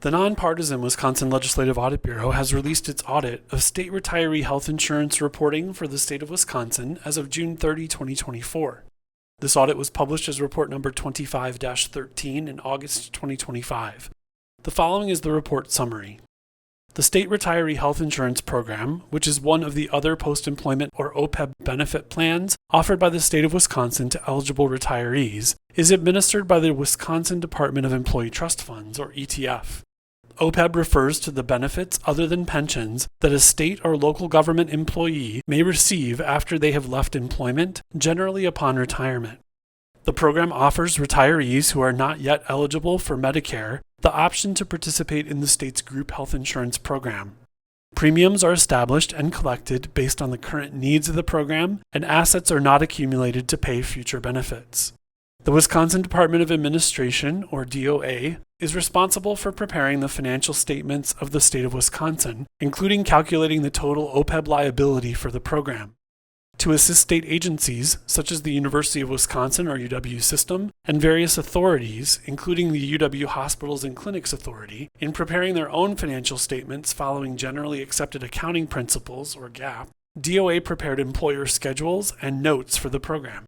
The nonpartisan Wisconsin Legislative Audit Bureau has released its audit of state retiree health insurance reporting for the state of Wisconsin as of June 30, 2024. This audit was published as report number 25-13 in August 2025. The following is the report summary. The State Retiree Health Insurance Program, which is one of the other post-employment or OPEB benefit plans offered by the state of Wisconsin to eligible retirees, is administered by the Wisconsin Department of Employee Trust Funds, or ETF. OPEB refers to the benefits other than pensions that a state or local government employee may receive after they have left employment, generally upon retirement. The program offers retirees who are not yet eligible for Medicare the option to participate in the state's group health insurance program. Premiums are established and collected based on the current needs of the program, and assets are not accumulated to pay future benefits. The Wisconsin Department of Administration, or DOA, is responsible for preparing the financial statements of the state of Wisconsin, including calculating the total OPEB liability for the program. To assist state agencies, such as the University of Wisconsin or UW system, and various authorities, including the UW Hospitals and Clinics Authority, in preparing their own financial statements following generally accepted accounting principles, or GAAP, DOA prepared employer schedules and notes for the program.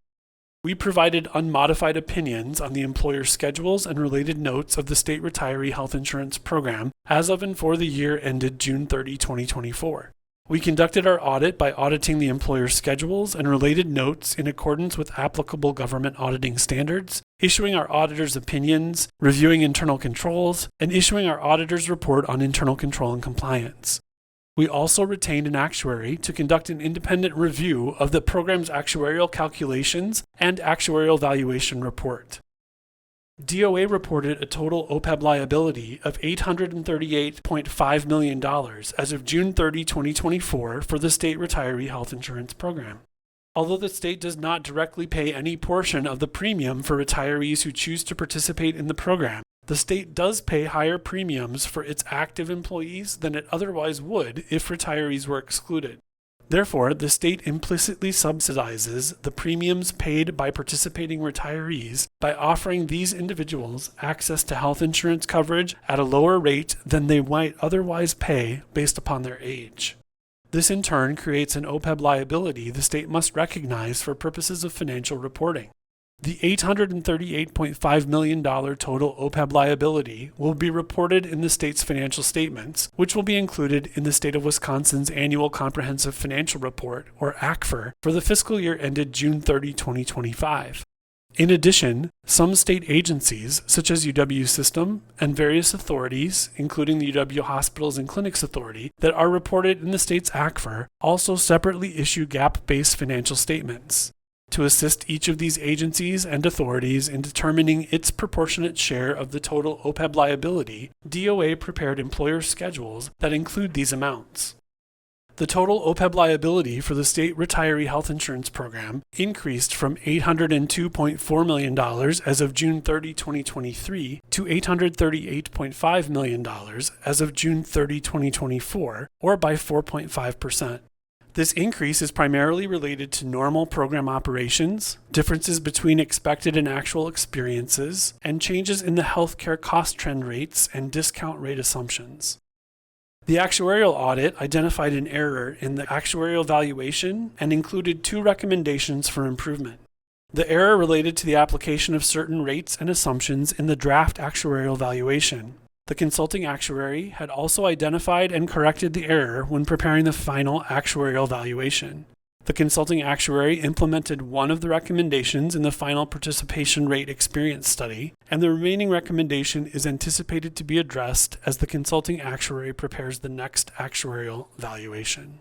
We provided unmodified opinions on the employer schedules and related notes of the State Retiree Health Insurance Program as of and for the year ended June 30, 2024. We conducted our audit by auditing the employer schedules and related notes in accordance with applicable government auditing standards, issuing our auditor's opinions, reviewing internal controls, and issuing our auditor's report on internal control and compliance. We also retained an actuary to conduct an independent review of the program's actuarial calculations and actuarial valuation report. DOA reported a total OPEB liability of $838.5 million as of June 30, 2024 for the State Retiree Health Insurance Program. Although the state does not directly pay any portion of the premium for retirees who choose to participate in the program, the state does pay higher premiums for its active employees than it otherwise would if retirees were excluded. Therefore, the state implicitly subsidizes the premiums paid by participating retirees by offering these individuals access to health insurance coverage at a lower rate than they might otherwise pay based upon their age. This in turn creates an OPEB liability the state must recognize for purposes of financial reporting. The $838.5 million total OPEB liability will be reported in the state's financial statements, which will be included in the state of Wisconsin's Annual Comprehensive Financial Report, or ACFR, for the fiscal year ended June 30, 2025. In addition, some state agencies, such as UW System, and various authorities, including the UW Hospitals and Clinics Authority, that are reported in the state's ACFR, also separately issue GAAP-based financial statements. To assist each of these agencies and authorities in determining its proportionate share of the total OPEB liability, DOA prepared employer schedules that include these amounts. The total OPEB liability for the State Retiree Health Insurance Program increased from $802.4 million as of June 30, 2023 to $838.5 million as of June 30, 2024, or by 4.5%. This increase is primarily related to normal program operations, differences between expected and actual experiences, and changes in the healthcare cost trend rates and discount rate assumptions. The actuarial audit identified an error in the actuarial valuation and included two recommendations for improvement. The error related to the application of certain rates and assumptions in the draft actuarial valuation. The consulting actuary had also identified and corrected the error when preparing the final actuarial valuation. The consulting actuary implemented one of the recommendations in the final participation rate experience study, and the remaining recommendation is anticipated to be addressed as the consulting actuary prepares the next actuarial valuation.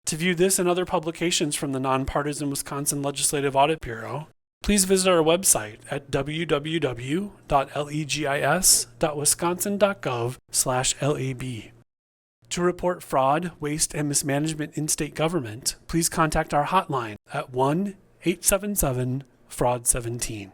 To view this and other publications from the Nonpartisan Wisconsin Legislative Audit Bureau, please visit our website at www.legis.wisconsin.gov/lab. To report fraud, waste, and mismanagement in state government, please contact our hotline at 1-877-FRAUD-17.